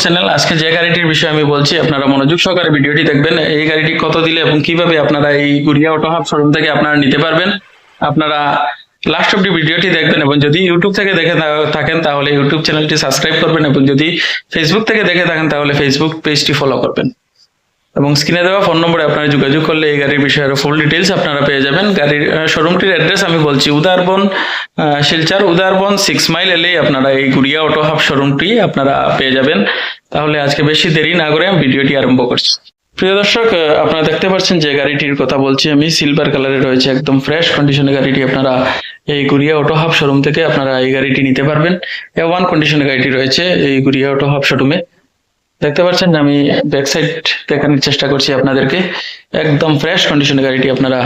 Channel আজকে যে গাড়িটির বিষয়ে আমি বলছি আপনারা মনোযোগ সহকারে ভিডিওটি দেখবেন। এই গাড়িটি কত দিলে এবং কিভাবে আপনারা এই গুড়িয়া অটো হাব শোরুম থেকে আপনারা নিতে পারবেন, আপনারা লাস্ট অব্দি ভিডিওটি দেখবেন এবং যদি ইউটিউব থেকে দেখে থাকেন তাহলে ইউটিউব চ্যানেলটি সাবস্ক্রাইব করবেন এবং যদি ফেসবুক থেকে দেখে থাকেন তাহলে ফেসবুক পেজটি ফলো করবেন এবং স্ক্রিনে দেওয়া ফোন নম্বরে আপনারা যোগাযোগ করলে এই গাড়ির বিষয়ে আরো ফুল ডিটেইলস আপনারা পেয়ে যাবেন। গাড়ির শোরুমটির অ্যাড্রেস আমি বলছি উদারবন, শিলচর উদারবন 6 মাইল এলেই আপনারা এই গুড়িয়া অটো হাব শোরুমটি আপনারা পেয়ে যাবেন। তাহলে আজকে বেশি দেরি না করে আমি ভিডিওটি আরম্ভ করছি। প্রিয় দর্শক, আপনারা দেখতে পাচ্ছেন যে গাড়িটির কথা বলছি আমি, সিলভার কালারে রয়েছে, একদম ফ্রেশ কন্ডিশনে গাড়িটি আপনারা এই গুড়িয়া অটো হাব শোরুম থেকে আপনারা এই গাড়িটি নিতে পারবেন। A1 কন্ডিশনে গাড়িটি রয়েছে এই গুড়িয়া অটো হাব শোরুমে। দেখতে পাচ্ছেন আমি ব্যাক সাইড দেখানোর চেষ্টা করছি আপনাদেরকে, একদম ফ্রেশ কন্ডিশনে গাড়িটি আপনারা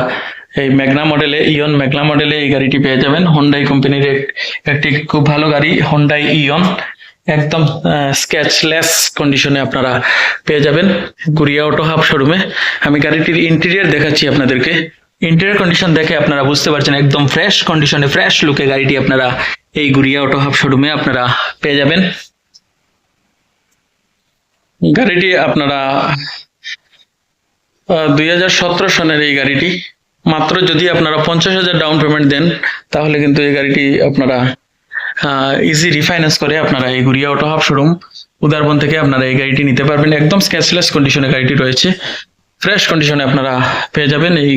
এই ম্যাগনা মডেলে, ইয়ন ম্যাগনা মডেলে এই গাড়িটি পেয়ে যাবেন। হোন্ডাই কোম্পানির একটি খুব ভালো গাড়ি, হোন্ডাই ইয়ন, একদম স্ক্র্যাচলেস কন্ডিশনে আপনারা পেয়ে যাবেন গুড়িয়া অটো হাব শোরুমে। আমি গাড়িটির ইন্টেরিয়র দেখাচ্ছি আপনাদেরকে। ইন্টেরিয়র কন্ডিশন দেখে আপনারা বুঝতে পারছেন একদম ফ্রেশ কন্ডিশনে, ফ্রেশ লুকে গাড়িটি আপনারা এই গুড়িয়া অটো হাব শোরুমে আপনারা পেয়ে যাবেন। গাড়িটি আপনারা 2017 সনের এই গাড়িটি, মাত্র যদি আপনারা 50,000 ডাউন পেমেন্ট দেন তাহলে কিন্তু এই গাড়িটি আপনারা ইজি রিফাইন্যান্স করে আপনারা এই গুড়িয়া অটো হাব শোরুম উদারবন থেকে আপনারা এই গাড়িটি নিতে পারবেন। একদম স্ক্র্যাচলেস কন্ডিশনে গাড়িটি রয়েছে, ফ্রেশ কন্ডিশনে আপনারা পেয়ে যাবেন এই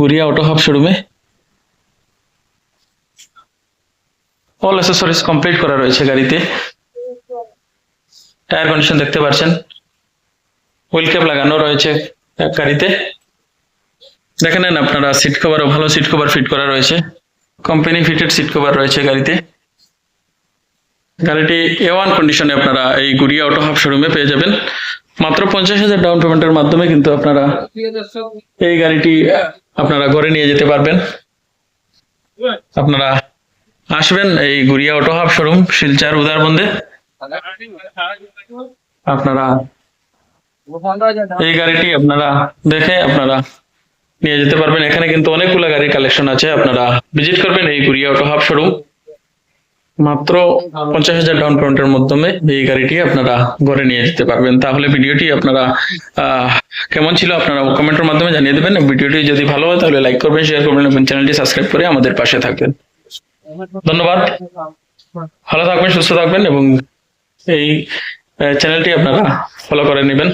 গুড়িয়া অটো হাব শোরুমে। অল অ্যাক্সেসরিজ কমপ্লিট করা রয়েছে গাড়িতে। টায়ার কন্ডিশন দেখতে পাচ্ছেন, হুইল ক্যাপ লাগানো রয়েছে গাড়িতে। দেখে নেন আপনারা, সিট কভারও ভালো সিট কভার ফিট করা রয়েছে, কোম্পানি ফিটেড সিট কভার রয়েছে গাড়িতে। গাড়িটি A1 কন্ডিশনে আপনারা এই গুড়িয়া অটো হাব শোরুমে পেয়ে যাবেন। মাত্র 50,000 ডাউন পেমেন্টের মাধ্যমে কিন্তু আপনারা এই গাড়িটি আপনারা ঘরে নিয়ে যেতে পারবেন। আপনারা আসবেন এই গুড়িয়া অটো হাব শোরুম শিলচর উদারবন্দে, আপনারা এই গাড়িটি আপনারা দেখে আপনারা নিয়ে যেতে পারবেন। এখানে কিন্তু অনেকগুলো গাড়ির কালেকশন আছে, আপনারা ভিজিট করবেন এই গুড়িয়া অটো হাব শোরুম। মাত্র 50,000 ডাউন পেমেন্টের মাধ্যমে এই গাড়িটি আপনারা ঘরে নিয়ে যেতে পারবেন। তাহলে ভিডিওটি আপনারা কেমন ছিল আপনারা কমেন্টের মাধ্যমে জানিয়ে দেবেন। ভিডিওটি যদি ভালো হয় তাহলে লাইক করবেন, শেয়ার করবেন এবং চ্যানেলটি সাবস্ক্রাইব করে আমাদের পাশে থাকবেন। ধন্যবাদ, ভালো থাকবেন, সুস্থ থাকবেন এবং এই চ্যানেলটি আপনারা ফলো করে নেবেন।